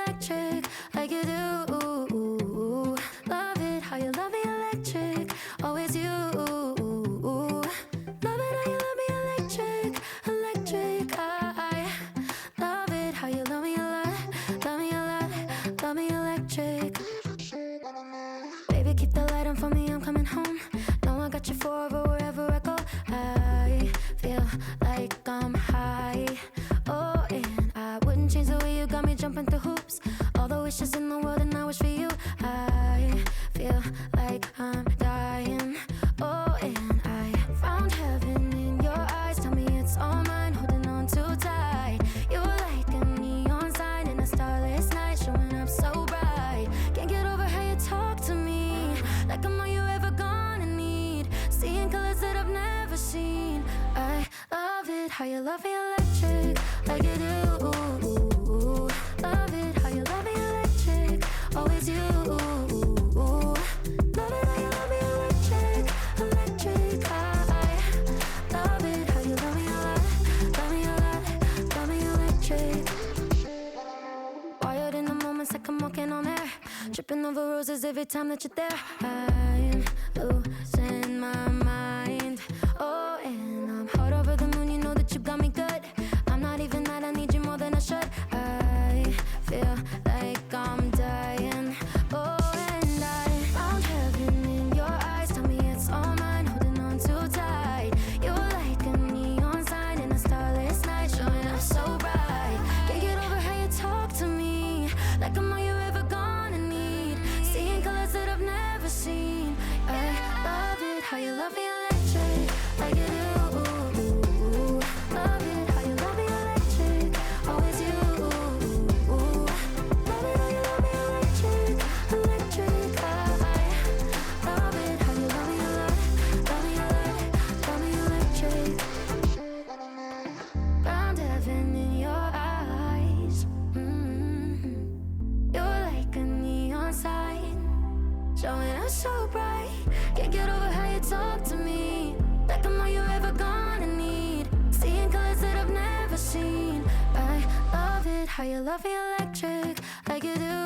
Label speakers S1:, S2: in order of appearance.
S1: electric, like you do. Love it how you love me electric, always you. Love it how you love me electric, electric. I love it how you love me a lot, love me a lot, love me electric. Baby, keep the light on for me, I'm coming home. Know I got you forever wherever I go. I feel like I'm high. Oh, and I wouldn't change the way you got me jumping through hoops. All the wishes in the world and I wish for you. I feel like I'm dying. Oh, and I found heaven in your eyes. Tell me it's all mine, holding on too tight. You're like a neon sign in a starless night, showing up so bright. Can't get over how you talk to me, like I'm all you ever gonna need. Seeing colors that I've never seen. I love it how you love me electric, like you do. Love it how you love me electric, always you. Love it how you love me electric, electric. I love it how you love me a lot, love me a lot, love me electric. Wired in the moments like I'm walking on air, tripping over roses every time that you're there. I'm losing my mind. Oh, and I'm hot over the moon, you know that you got me good. I'm not even mad, I need you more than I should. I feel like I'm dying. Oh, and I found heaven in your eyes. Tell me it's all mine, holding on too tight. You're like a neon sign in a starless night, showing up so bright. Can't get over how you talk to me, like I'm all you ever gonna need. Seeing colors that I've never seen. I love it how you love me electric, like you do. Love it how you love me electric, always you. Love it how you love me electric, electric. I love it how you love me a lot, love me a lot, love me electric. Found heaven in your eyes. You're like a neon sign, showing up so bright. Can't get over how you talk to me, like I'm all you ever gonna need. Seeing colors that I've never seen. I love it how you love me electric, like you do.